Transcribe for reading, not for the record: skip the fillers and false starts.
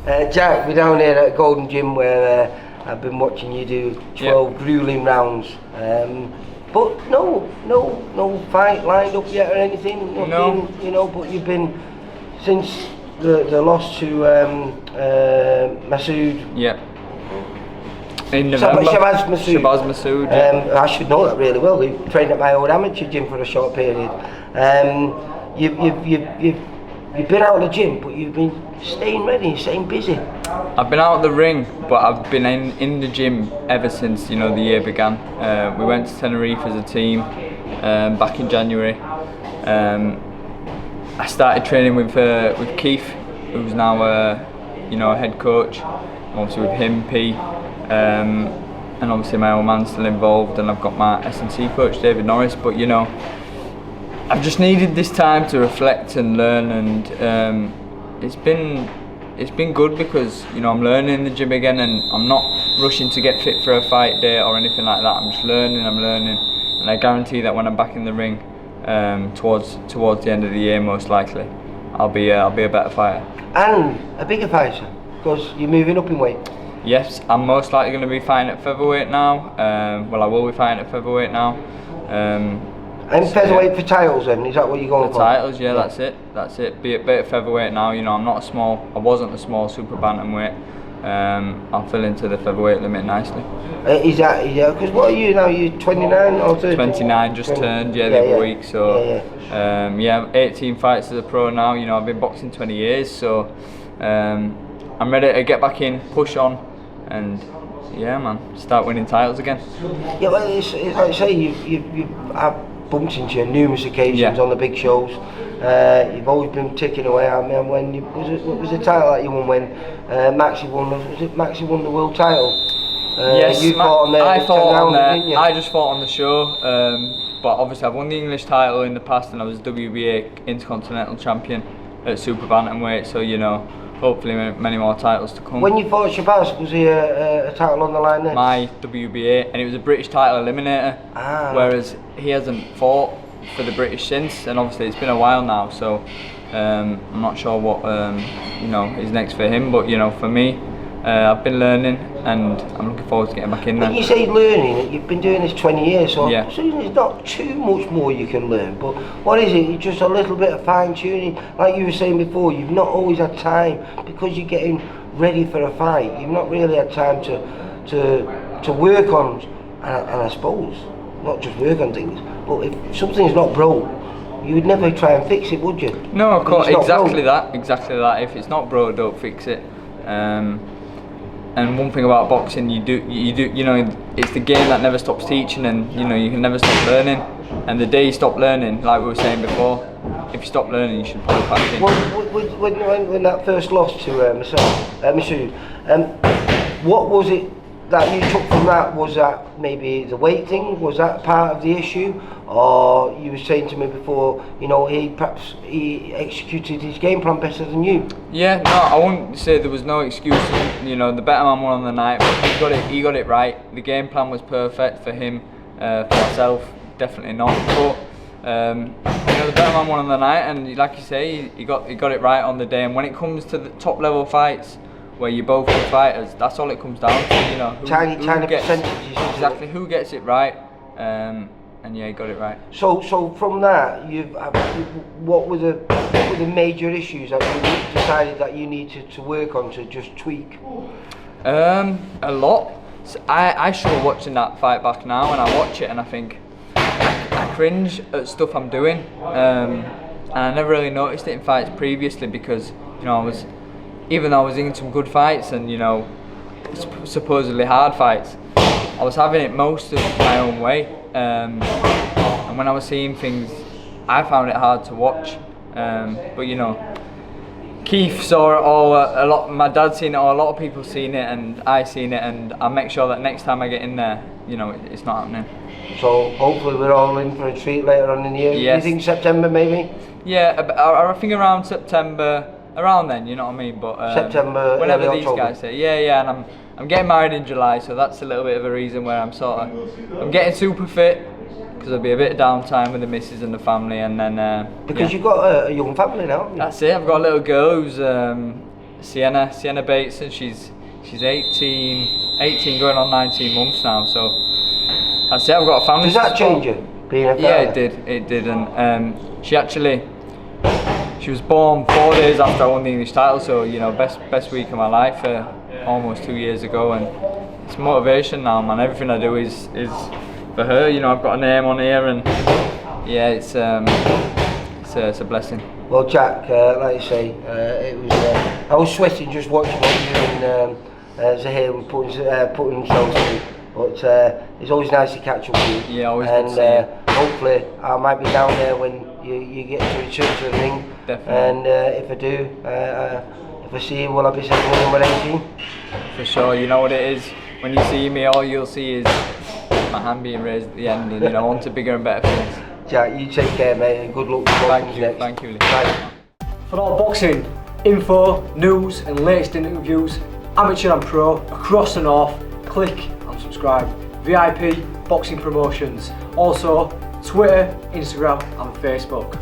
Jack, we're down here at Golden Gym where I've been watching you do 12 grueling rounds. But no fight lined up yet or anything. No. You know, but you've been since the loss to Masood. Yeah. In November. Shabazz Masood. Yeah. I should know that really well. We trained at my old amateur gym for a short period. You've been out of the gym, but you've been staying ready, staying busy. I've been out of the ring, but I've been in the gym ever since the year began. We went to Tenerife as a team back in January. I started training with Keith, who's now a head coach. Obviously with him, P, and obviously my old man's still involved, and I've got my S&C coach David Norris. But I've just needed this time to reflect and learn, and it's been good because I'm learning in the gym again, and I'm not rushing to get fit for a fight day or anything like that. I'm just learning, and I guarantee that when I'm back in the ring towards the end of the year, most likely I'll be a better fighter and a bigger fighter because you're moving up in weight. Yes, I'm most likely going to be fighting at featherweight now. I will be fighting at featherweight now. And featherweight for titles then, is that what you're going for? Titles, yeah, that's it. Be at featherweight now. I'm not I wasn't a small super bantamweight. I'll fill into the featherweight limit nicely. Is that because what are you now? You're 29 or 30? 29, just turned the other week. So 18 fights as a pro now. I've been boxing 20 years, so I'm ready to get back in, push on, and start winning titles again. Yeah, well, it's like I say, you've bumped into you numerous occasions on the big shows. You've always been ticking away at me. And what was the title that you won when Maxi won? Was it Maxi won the world title? Yes, you fought on there. I fought on there. Didn't you? I just fought on the show. But obviously, I've won the English title in the past, and I was WBA Intercontinental Champion at super bantamweight. So hopefully many more titles to come. When you fought Shabazz, was he a title on the line then? My WBA, and it was a British title eliminator, whereas he hasn't fought for the British since, and obviously it's been a while now, so I'm not sure what is next for him, but for me, I've been learning, and I'm looking forward to getting back in there. When you say learning, you've been doing this 20 years, so yeah. There's not too much more you can learn, but what is it? It's just a little bit of fine tuning. Like you were saying before, you've not always had time, because you're getting ready for a fight, you've not really had time to work on, and I suppose, not just work on things, but if something's not broke, you would never try and fix it, would you? No, of course, exactly that. If it's not broke, don't fix it. And one thing about boxing, you do, it's the game that never stops teaching, and you can never stop learning. And the day you stop learning, like we were saying before, if you stop learning, you should probably pack in. When that first loss to Masood, what was it that you took from that? Was that maybe the weight thing? Was that part of the issue? Or you were saying to me before, he executed his game plan better than you? Yeah, no, I wouldn't say there was no excuse. The better man won on the night, but he got it right. The game plan was perfect for him. For myself, definitely not. But the better man won on the night, and like you say, he got it right on the day. And when it comes to the top level fights, where you're both good fighters, that's all it comes down to. Tiny percentages. Exactly, who gets it right, and he got it right. So from that, what were the major issues that you decided that you needed to work on to just tweak? A lot. So I struggle watching that fight back now, and I watch it and I think I cringe at stuff I'm doing, and I never really noticed it in fights previously because even though I was in some good fights and supposedly hard fights, I was having it most of my own way, and when I was seeing things, I found it hard to watch. But Keith saw it all, a lot. My dad seen it all, a lot of people seen it, and I seen it, and I make sure that next time I get in there, it's not happening. So hopefully we're all in for a treat later on in the year. Yes. Do you think September maybe? Yeah, I think around September. Around then, you know what I mean? But September, whenever early these October. guys say, and I'm getting married in July, so that's a little bit of a reason where I'm getting super fit, because there'll be a bit of downtime with the missus and the family, and then because you've got a young family now. That's it. I've got a little girl who's Sienna Bateson. She's 18 going on 19 months now. So that's it. I've got a family. Does that change you, being a father? Yeah, it did, and she was born 4 days after I won the English title. So you know, best week of my life, almost 2 years ago, and it's motivation now, man. Everything I do is for her. You know, I've got a name on here, and yeah, it's a blessing. Well, Jack, like you say, I was sweating just watching what you and Zahir were putting themselves through. But it's always nice to catch up with you. Yeah, always and good to see you. Hopefully I might be down there when you get to return to the ring. Definitely. And if I do, if I see you, will I be saying winning with 18? For sure. You know what it is. When you see me, all you'll see is my hand being raised at the end, and you know, on to bigger and better things. Jack, you take care, mate, and good luck with what comes next. Thank you. Bye. For all boxing info, news and latest interviews, amateur and pro, across the north, click and subscribe. VIP Boxing Promotions. Also Twitter, Instagram and Facebook.